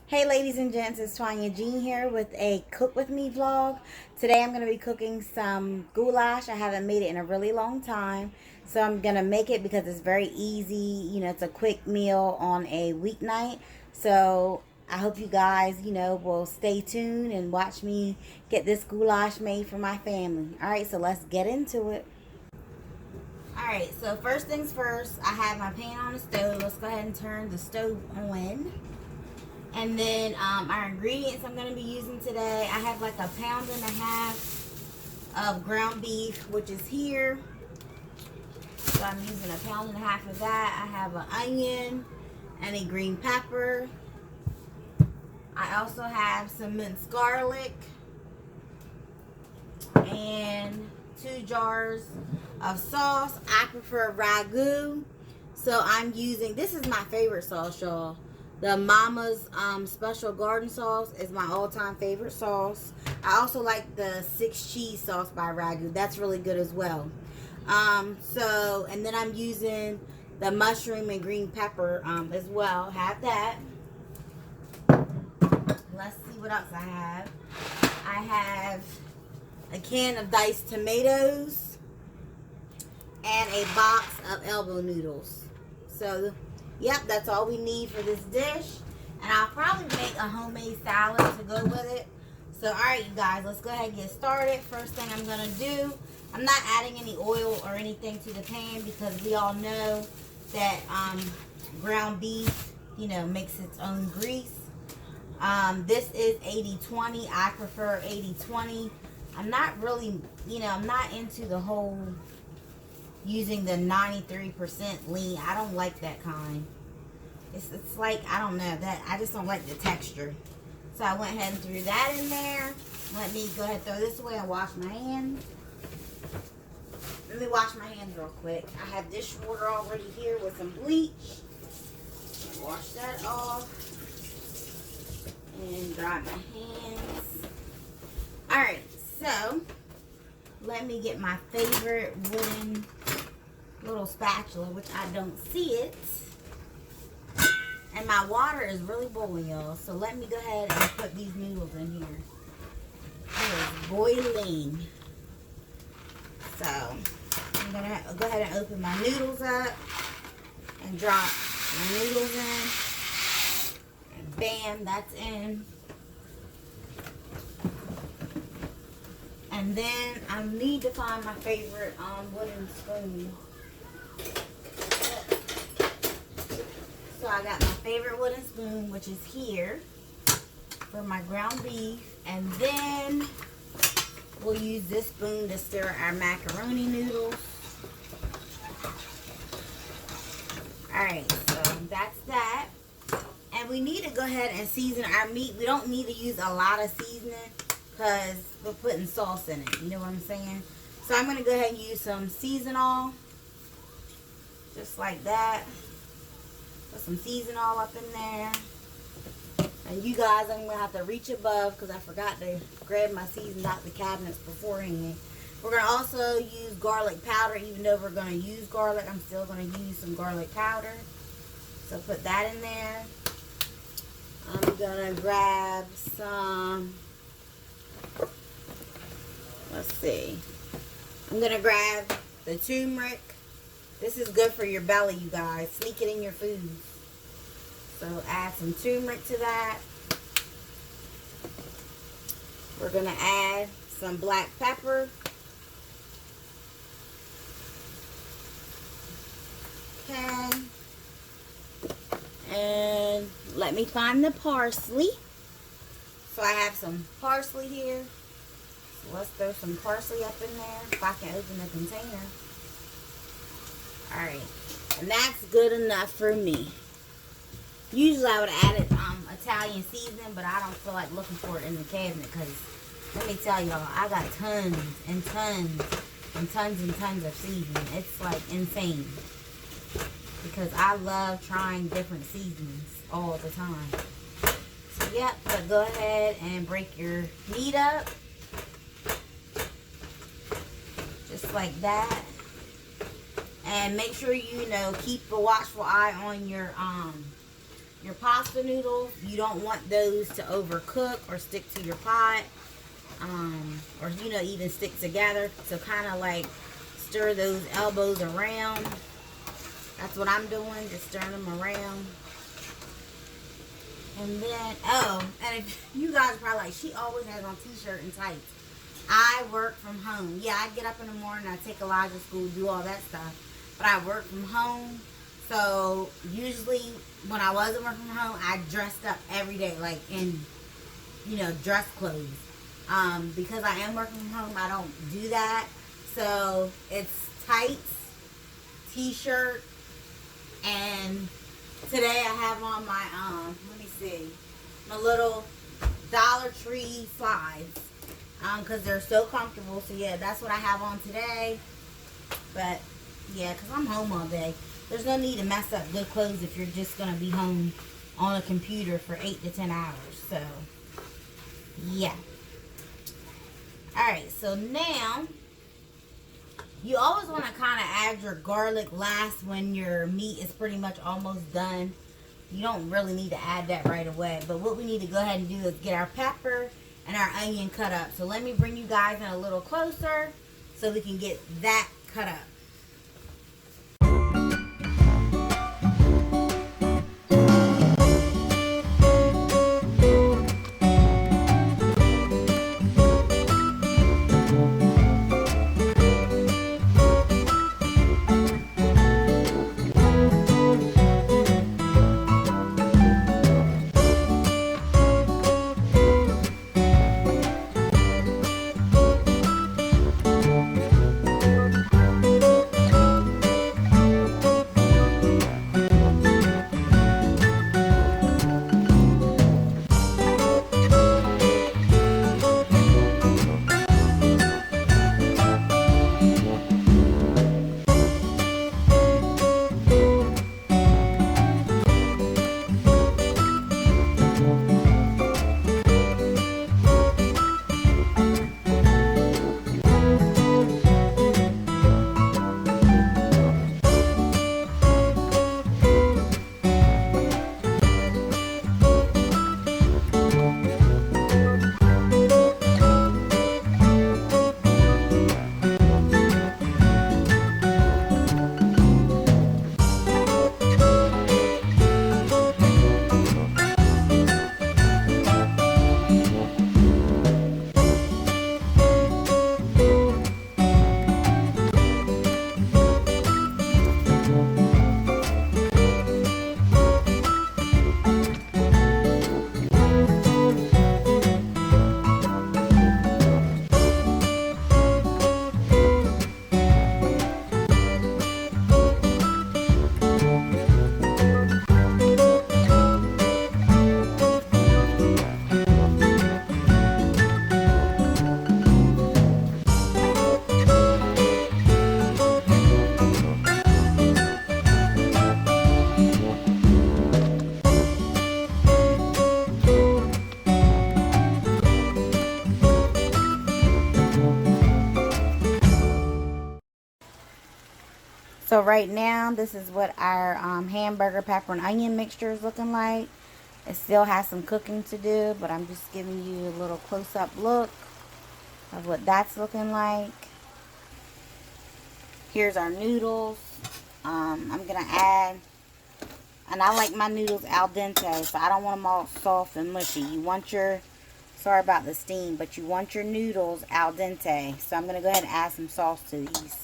Hey ladies and gents, it's Twanya Jean here with a cook with me vlog. Today I'm going to be cooking some goulash. I haven't made it in a really long time. So I'm going to make it because it's very easy. You know, it's a quick meal on a weeknight. So I hope you guys, will stay tuned and watch me get this goulash made for my family. Alright, so let's get into it. Alright, so first things first, I have my pan on the stove. Let's go ahead and turn the stove on. And then our ingredients I'm going to be using today, I have like 1.5 pounds of ground beef, which is here. So I'm using 1.5 pounds of that. I have an onion and a green pepper. I also have some minced garlic and 2 jars of sauce. I prefer ragu. So I'm using, this is my favorite sauce, y'all. The Mama's Special Garden Sauce is my all-time favorite sauce. I also like the 6 cheese sauce by Ragu. That's really good as well. And then I'm using the mushroom and green pepper as well. Have that. Let's see what else I have. I have a can of diced tomatoes and a box of elbow noodles. So yep, that's all we need for this dish. And I'll probably make a homemade salad to go with it. So, alright, you guys, let's go ahead and get started. First thing I'm going to do, I'm not adding any oil or anything to the pan because we all know that ground beef, makes its own grease. This is 80-20. I prefer 80-20. I'm not really, I'm not into the whole using the 93% lean. I don't like that kind. It's like, I don't know, that I just don't like the texture. So I went ahead and threw that in there. Let me go ahead and throw this away and wash my hands. Let me wash my hands real quick. I have dishwater already here with some bleach. Wash that off. And dry my hands. Alright, so let me get my favorite wooden little spatula, which I don't see it. And my water is really boiling, y'all. So let me go ahead and put these noodles in here. It is boiling. So I'm going to go ahead and open my noodles up and drop my noodles in. And bam, that's in. And then I need to find my favorite wooden spoon. So I got my favorite wooden spoon, which is here for my ground beef. And then we'll use this spoon to stir our macaroni noodles. Alright, so that's that. And we need to go ahead and season our meat. We don't need to use a lot of seasoning because we're putting sauce in it. You know what I'm saying? So I'm going to go ahead and use some seasonal. Just like that. Put some seasonal up in there. And you guys, I'm going to have to reach above because I forgot to grab my seasoning out the cabinets beforehand. We're going to also use garlic powder. Even though we're going to use garlic, I'm still going to use some garlic powder. So put that in there. I'm going to grab some... Let's see. I'm going to grab the turmeric. This is good for your belly, you guys. Sneak it in your food. So add some turmeric to that. We're going to add some black pepper. Okay. And let me find the parsley. So I have some parsley here. Let's throw some parsley up in there if I can open the container. Alright. And that's good enough for me. Usually I would have added Italian seasoning, but I don't feel like looking for it in the cabinet because let me tell y'all, I got tons and tons and tons and tons of seasoning. It's like insane. Because I love trying different seasonings all the time. So yep, so go ahead and break your meat up. Just like that. And make sure you keep a watchful eye on your your pasta noodles, you don't want those to overcook or stick to your pot, or you know, even stick together. So kind of like stir those elbows around. That's what I'm doing, just stirring them around. And then, oh, and if you guys are probably like, she always has on t-shirt and tights. I work from home. Yeah, I get up in the morning, I take Elijah to school, do all that stuff. But I work from home. So usually when I wasn't working from home, I dressed up every day, like in, you know, dress clothes. Because I am working from home, I don't do that. So it's tights, t-shirt, and today I have on my, let me see, my little Dollar Tree slides. Because they're so comfortable. So yeah, that's what I have on today. But yeah, because I'm home all day. There's no need to mess up good clothes if you're just going to be home on a computer for 8 to 10 hours. So yeah. Alright, so now you always want to kind of add your garlic last when your meat is pretty much almost done. You don't really need to add that right away. But what we need to go ahead and do is get our pepper and our onion cut up. So let me bring you guys in a little closer so we can get that cut up. So right now, this is what our hamburger, pepper, and onion mixture is looking like. It still has some cooking to do, but I'm just giving you a little close-up look of what that's looking like. Here's our noodles. I'm going to add, and I like my noodles al dente, so I don't want them all soft and mushy. You want your, sorry about the steam, but you want your noodles al dente. So I'm going to go ahead and add some sauce to these.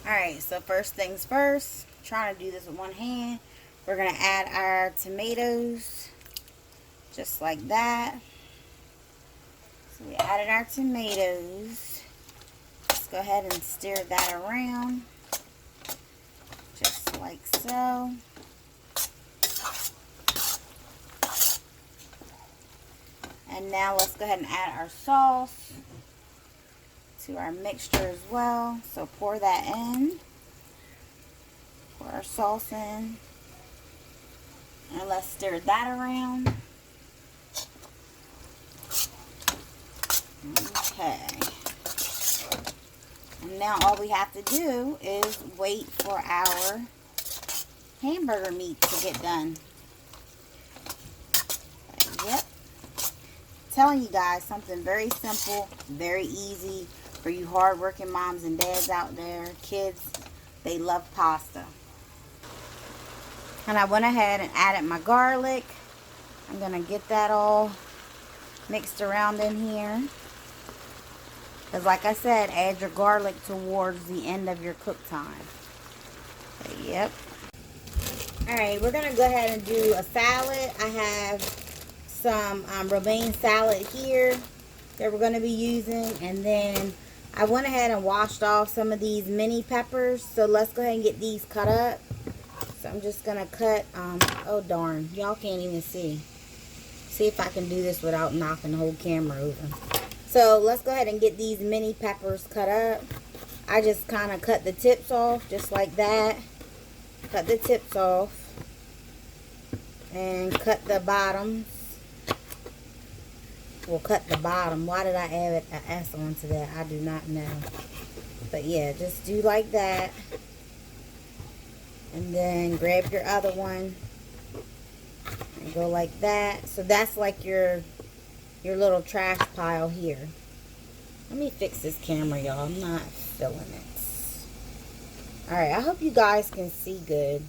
Alright, so first things first, trying to do this with one hand. We're going to add our tomatoes, just like that. So we added our tomatoes. Let's go ahead and stir that around, just like so. And now let's go ahead and add our sauce to our mixture as well. So pour that in. Pour our sauce in. And let's stir that around. Okay. And now all we have to do is wait for our hamburger meat to get done. Yep. Telling you guys something very simple, very easy for you hardworking moms and dads out there. Kids, they love pasta. And I went ahead and added my garlic. I'm going to get that all mixed around in here. Because like I said, add your garlic towards the end of your cook time. Okay, yep. Alright, we're going to go ahead and do a salad. I have some romaine salad here that we're going to be using. And then I went ahead and washed off some of these mini peppers. So let's go ahead and get these cut up. So I'm just going to cut, oh darn, y'all can't even see. See if I can do this without knocking the whole camera over. So let's go ahead and get these mini peppers cut up. I just kind of cut the tips off just like that. Cut the tips off. And cut the bottoms. We'll cut the bottom. Why did I add an S onto that? I do not know. But yeah, just do like that. And then grab your other one. And go like that. So that's like your little trash pile here. Let me fix this camera, y'all. I'm not feeling it. Alright, I hope you guys can see good.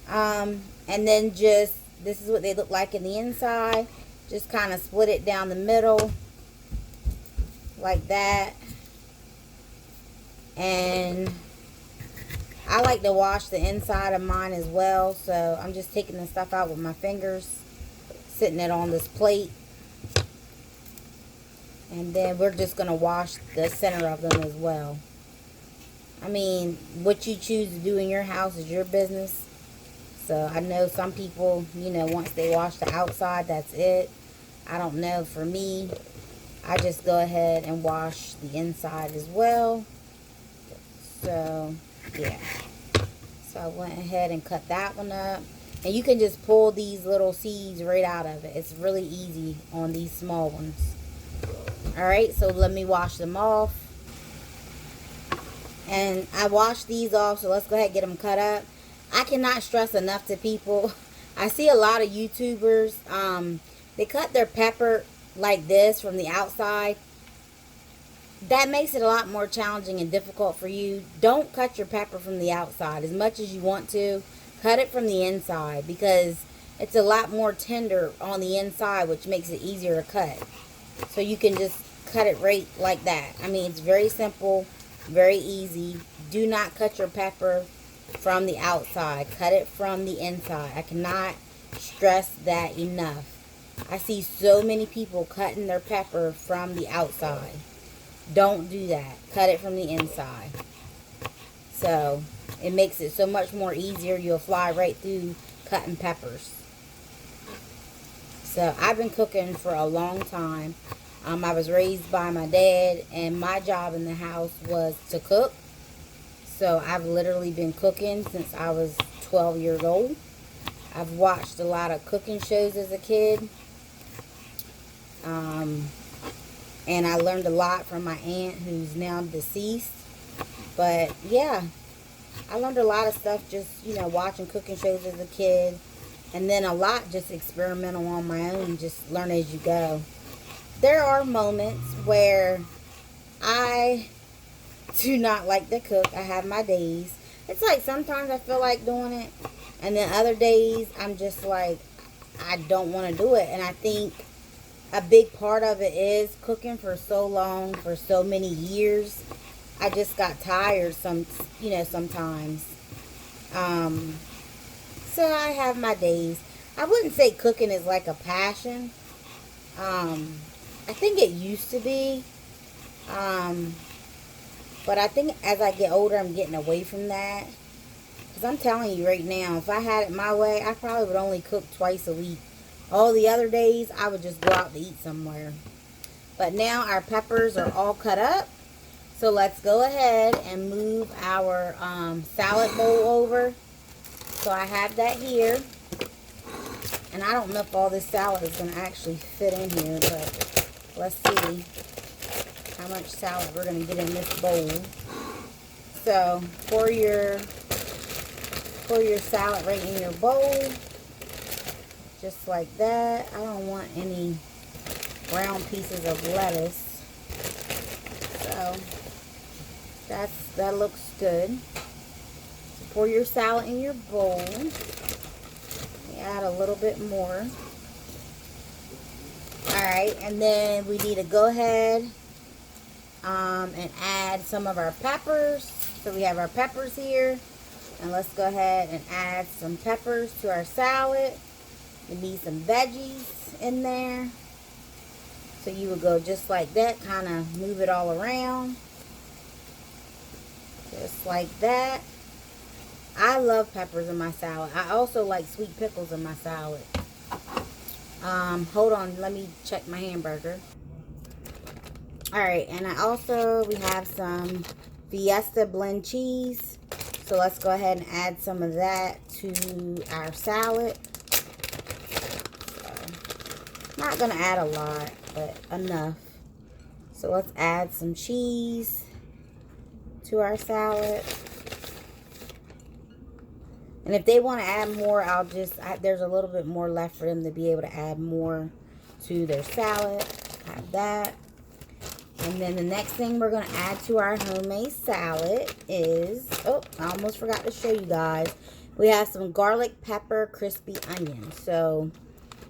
And then just, this is what they look like in the inside. Just kind of split it down the middle. Like that. And I like to wash the inside of mine as well. So I'm just taking the stuff out with my fingers. Sitting it on this plate. And then we're just going to wash the center of them as well. I mean, what you choose to do in your house is your business. So I know some people, you know, once they wash the outside, that's it. I don't know. For me, I just go ahead and wash the inside as well. So, yeah. So I went ahead and cut that one up. And you can just pull these little seeds right out of it. It's really easy on these small ones. Alright, so let me wash them off. And I washed these off, so let's go ahead and get them cut up. I cannot stress enough to people. I see a lot of YouTubers, they cut their pepper like this from the outside. That makes it a lot more challenging and difficult for you. Don't cut your pepper from the outside as much as you want to. Cut it from the inside because it's a lot more tender on the inside, which makes it easier to cut. So you can just cut it right like that. I mean, it's very simple, very easy. Do not cut your pepper from the outside. Cut it from the inside. I cannot stress that enough. I see so many people cutting their pepper from the outside. Don't do that. Cut it from the inside. So it makes it so much more easier. You'll fly right through cutting peppers. So I've been cooking for a long time. I was raised by my dad, and my job in the house was to cook. So I've literally been cooking since I was 12 years old. I've watched a lot of cooking shows as a kid. And I learned a lot from my aunt who's now deceased. But yeah, I learned a lot of stuff just, you know, watching cooking shows as a kid. And then a lot just experimental on my own, just learn as you go. There are moments where I do not like to cook. I have my days. It's like sometimes I feel like doing it. And then other days I'm just like, I don't want to do it. And I think a big part of it is cooking for so long, for so many years. I just got tired sometimes. So I have my days. I wouldn't say cooking is like a passion. I think it used to be. But I think as I get older, I'm getting away from that. Because I'm telling you right now, if I had it my way, I probably would only cook twice a week. All the other days, I would just go out to eat somewhere. But now our peppers are all cut up. So let's go ahead and move our salad bowl over. So I have that here. And I don't know if all this salad is going to actually fit in here, but let's see how much salad we're going to get in this bowl. So for your Pour your salad right in your bowl. Just like that. I don't want any brown pieces of lettuce. So that looks good. So pour your salad in your bowl. Add a little bit more. Alright, and then we need to go ahead and add some of our peppers. So we have our peppers here. And let's go ahead and add some peppers to our salad. We need some veggies in there. So you would go just like that, kind of move it all around. Just like that. I love peppers in my salad. I also like sweet pickles in my salad. Hold on, let me check my hamburger. Alright, and we have some Fiesta blend cheese. So let's go ahead and add some of that to our salad. So, not going to add a lot, but enough. So let's add some cheese to our salad. And if they want to add more, there's a little bit more left for them to be able to add more to their salad. Have that. And then the next thing we're going to add to our homemade salad is, oh, I almost forgot to show you guys. We have some garlic pepper crispy onions. So,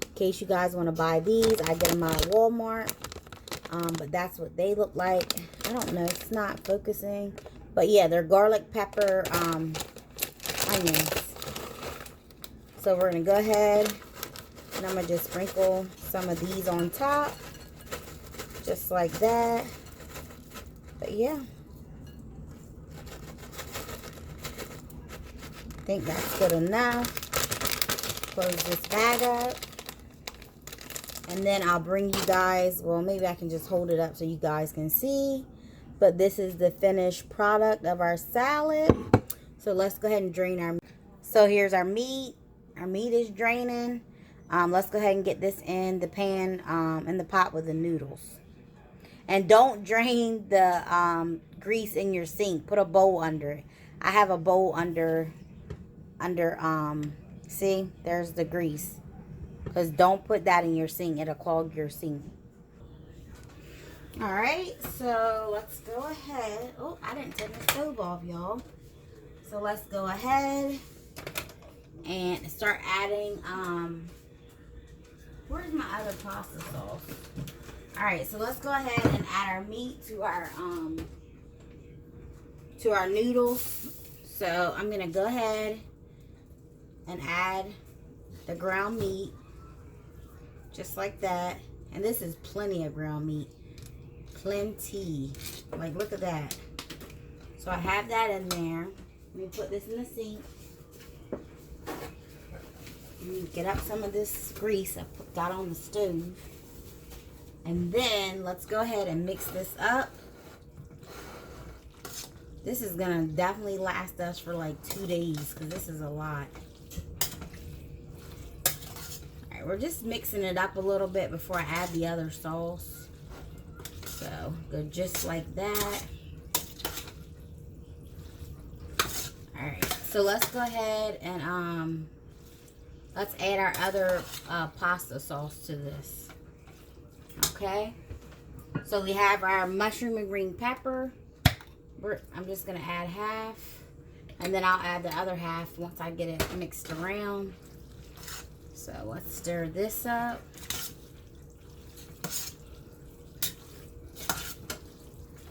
in case you guys want to buy these, I get them out of Walmart. But that's what they look like. I don't know, it's not focusing. But yeah, they're garlic pepper onions. So we're going to go ahead and I'm going to just sprinkle some of these on top. Just like that. But yeah. I think that's good enough. Close this bag up. And then I'll bring you guys, well, maybe I can just hold it up so you guys can see. But this is the finished product of our salad. So let's go ahead and drain our meat. So here's our meat. Our meat is draining. Let's go ahead and get this in the pan, in the pot with the noodles. And don't drain the grease in your sink. Put a bowl under it. I have a bowl under, see, there's the grease. Because don't put that in your sink. It'll clog your sink. Alright, so let's go ahead. Oh, I didn't turn the stove off, y'all. So let's go ahead and start adding, where's my other pasta sauce? Alright, so let's go ahead and add our meat to our noodles. So I'm gonna go ahead and add the ground meat. Just like that. And this is plenty of ground meat. Plenty. Like, look at that. So I have that in there. Let me put this in the sink. Let me get up some of this grease I got on the stove. And then let's go ahead and mix this up. This is going to definitely last us for like 2 days because this is a lot. Alright, we're just mixing it up a little bit before I add the other sauce. So, go just like that. Alright, so let's go ahead and let's add our other pasta sauce to this. Okay, so we have our mushroom and green pepper. I'm just going to add half. And then I'll add the other half once I get it mixed around. So let's stir this up.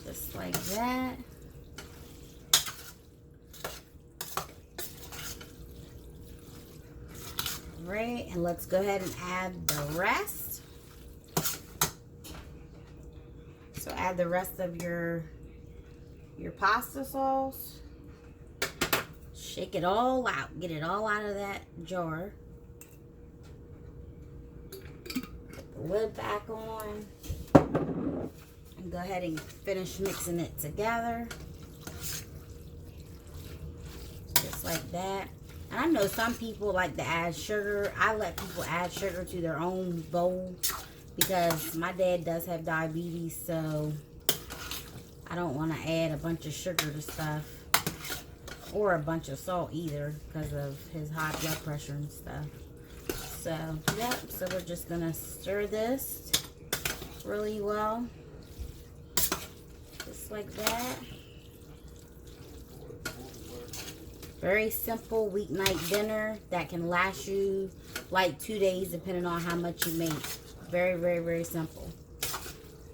Just like that. Right, and let's go ahead and add the rest. So add the rest of your pasta sauce. Shake it all out. Get it all out of that jar. Put the lid back on. And go ahead and finish mixing it together. Just like that. And I know some people like to add sugar. I let people add sugar to their own bowl because my dad does have diabetes, so I don't want to add a bunch of sugar to stuff. or a bunch of salt either because of his high blood pressure and stuff. So, yep. So we're just going to stir this really well. Just like that. Very simple weeknight dinner that can last you like 2 days depending on how much you make. Very, very, very simple.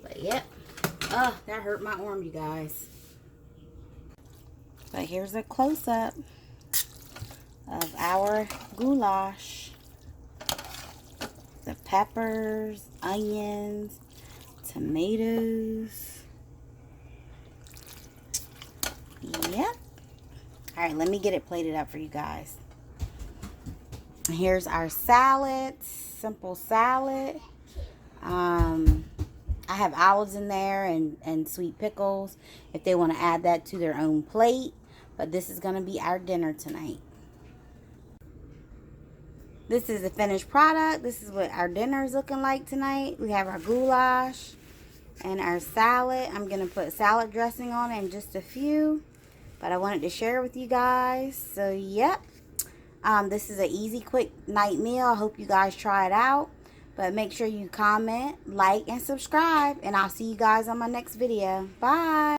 But yep. Oh, that hurt my arm, you guys. But here's a close-up of our goulash. The peppers, onions, tomatoes. Yep. Alright, let me get it plated up for you guys. Here's our salad. Simple salad. I have olives in there and sweet pickles if they want to add that to their own plate. But this is going to be our dinner tonight. This is the finished product. This is what our dinner is looking like tonight. We have our goulash and our salad. I'm going to put salad dressing on it in just a few. But I wanted to share with you guys. So, yep. This is an easy, quick night meal. I hope you guys try it out. But make sure you comment, like, and subscribe. And I'll see you guys on my next video. Bye.